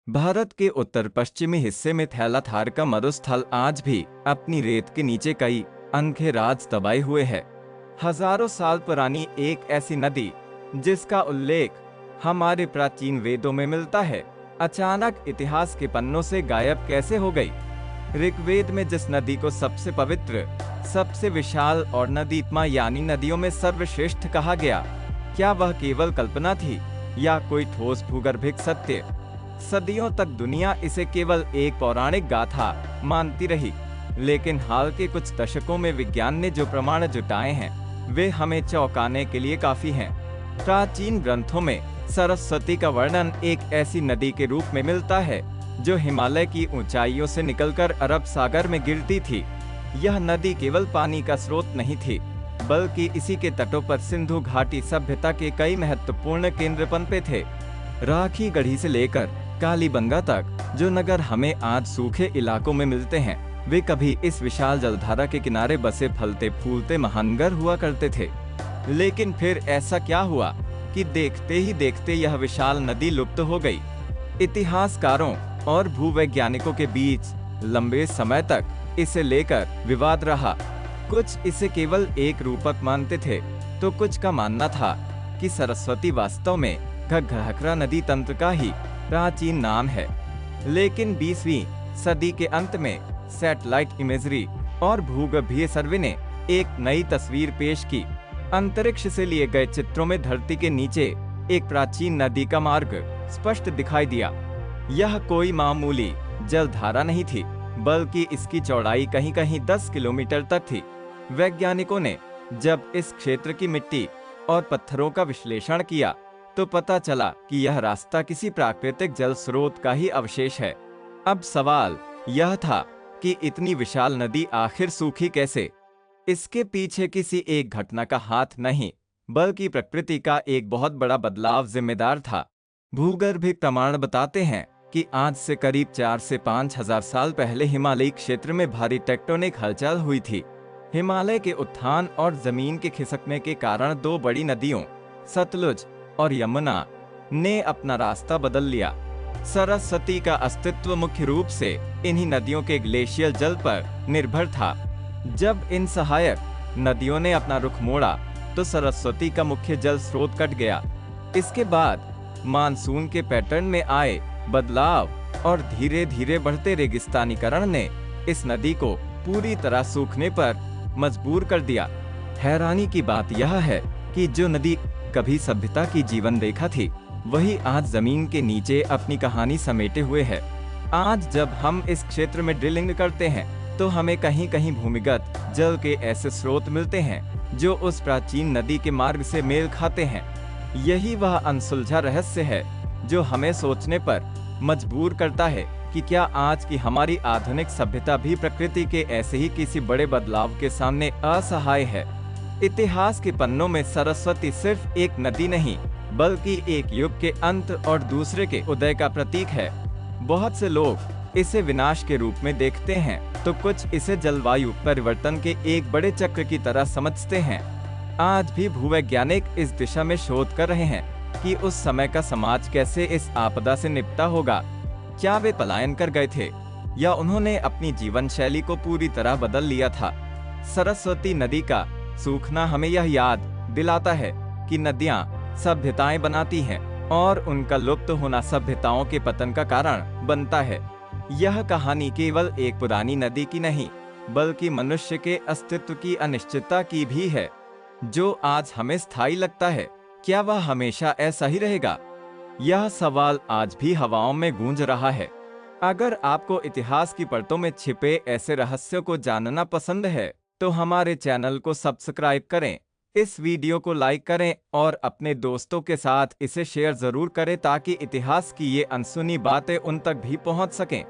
भारत के उत्तर पश्चिमी हिस्से में थैलाथार का मरुस्थल आज भी अपनी रेत के नीचे कई अनोखे राज दबाए हुए है। हजारों साल पुरानी एक ऐसी नदी जिसका उल्लेख हमारे प्राचीन वेदों में मिलता है, अचानक इतिहास के पन्नों से गायब कैसे हो गई। ऋग्वेद में जिस नदी को सबसे पवित्र, सबसे विशाल और नदीत्मा यानी नदियों में सर्वश्रेष्ठ कहा गया, क्या वह केवल कल्पना थी या कोई ठोस भूगर्भिक सत्य? सदियों तक दुनिया इसे केवल एक पौराणिक गाथा मानती रही, लेकिन हाल के कुछ दशकों में विज्ञान ने जो प्रमाण जुटाए हैं वे हमें चौंकाने के लिए काफी हैं। प्राचीन ग्रंथों में सरस्वती का वर्णन एक ऐसी नदी के रूप में मिलता है जो हिमालय की ऊंचाइयों से निकलकर अरब सागर में गिरती थी। यह नदी केवल पानी का स्रोत नहीं थी, बल्कि इसी के तटों पर सिंधु घाटी सभ्यता के कई महत्वपूर्ण केंद्र पनपे थे। राखी गढ़ी से लेकर कालीबंगा तक जो नगर हमें आज सूखे इलाकों में मिलते हैं, वे कभी इस विशाल जलधारा के किनारे बसे फलते फूलते महानगर हुआ करते थे। लेकिन फिर ऐसा क्या हुआ कि देखते ही देखते यह विशाल नदी लुप्त हो गई। इतिहासकारों और भूवैज्ञानिकों के बीच लंबे समय तक इसे लेकर विवाद रहा। कुछ इसे केवल एक रूपक मानते थे, तो कुछ का मानना था कि सरस्वती वास्तव में घग्घरा नदी तंत्र का ही प्राचीन नाम है। लेकिन 20वीं सदी के अंत में सैटेलाइट इमेजरी और भूगर्भीय सर्वे ने एक नई तस्वीर पेश की। अंतरिक्ष से लिए गए चित्रों में धरती के नीचे एक प्राचीन नदी का मार्ग स्पष्ट दिखाई दिया। यह कोई मामूली जलधारा नहीं थी, बल्कि इसकी चौड़ाई कहीं कहीं 10 किलोमीटर तक थी। वैज्ञानिकों ने जब इस क्षेत्र की मिट्टी और पत्थरों का विश्लेषण किया तो पता चला कि यह रास्ता किसी प्राकृतिक जल स्रोत का ही अवशेष है। अब सवाल यह था कि इतनी विशाल नदी आखिर सूखी कैसे? इसके पीछे किसी एक घटना का हाथ नहीं, बल्कि प्रकृति का एक बहुत बड़ा बदलाव जिम्मेदार था। भूगर्भिक प्रमाण बताते हैं कि आज से करीब 4 से 5 हजार साल पहले हिमालयी क्षेत्र में भारी टेक्टोनिक हलचल हुई थी। हिमालय के उत्थान और जमीन के खिसकने के कारण दो बड़ी नदियों सतलुज और यमुना ने अपना रास्ता बदल लिया। सरस्वती का अस्तित्व मुख्य रूप से इन्हीं नदियों के ग्लेशियल जल पर निर्भर था। जब इन सहायक नदियों ने अपना रुख मोड़ा तो सरस्वती का मुख्य जल स्रोत कट गया। इसके बाद मानसून के पैटर्न में आए बदलाव और धीरे धीरे बढ़ते रेगिस्तानीकरण ने इस नदी को पूरी तरह सूखने पर मजबूर कर दिया। हैरानी की बात यह है कि जो नदी कभी सभ्यता की जीवन रेखा थी, वही आज जमीन के नीचे अपनी कहानी समेटे हुए है। आज जब हम इस क्षेत्र में ड्रिलिंग करते हैं तो हमें कहीं कहीं भूमिगत जल के ऐसे स्रोत मिलते हैं जो उस प्राचीन नदी के मार्ग से मेल खाते हैं। यही वह अनसुलझा रहस्य है जो हमें सोचने पर मजबूर करता है कि क्या आज की हमारी आधुनिक सभ्यता भी प्रकृति के ऐसे ही किसी बड़े बदलाव के सामने असहाय है। इतिहास के पन्नों में सरस्वती सिर्फ एक नदी नहीं, बल्कि एक युग के अंत और दूसरे के उदय का प्रतीक है। बहुत से लोग इसे विनाश के रूप में देखते हैं, तो कुछ इसे जलवायु परिवर्तन के एक बड़े चक्र की तरह समझते हैं। आज भी भूवैज्ञानिक इस दिशा में शोध कर रहे हैं कि उस समय का समाज कैसे इस आपदा से निपटा होगा। क्या वे पलायन कर गए थे या उन्होंने अपनी जीवन शैली को पूरी तरह बदल लिया था? सरस्वती नदी का सूखना हमें यह याद दिलाता है कि नदियां सभ्यताएं बनाती हैं और उनका लुप्त होना सभ्यताओं के पतन का कारण बनता है। यह कहानी केवल एक पुरानी नदी की नहीं, बल्कि मनुष्य के अस्तित्व की अनिश्चितता की भी है। जो आज हमें स्थायी लगता है, क्या वह हमेशा ऐसा ही रहेगा? यह सवाल आज भी हवाओं में गूंज रहा है। अगर आपको इतिहास की परतों में छिपे ऐसे रहस्यों को जानना पसंद है, तो हमारे चैनल को सब्सक्राइब करें, इस वीडियो को लाइक करें और अपने दोस्तों के साथ इसे शेयर जरूर करें ताकि इतिहास की ये अनसुनी बातें उन तक भी पहुंच सकें।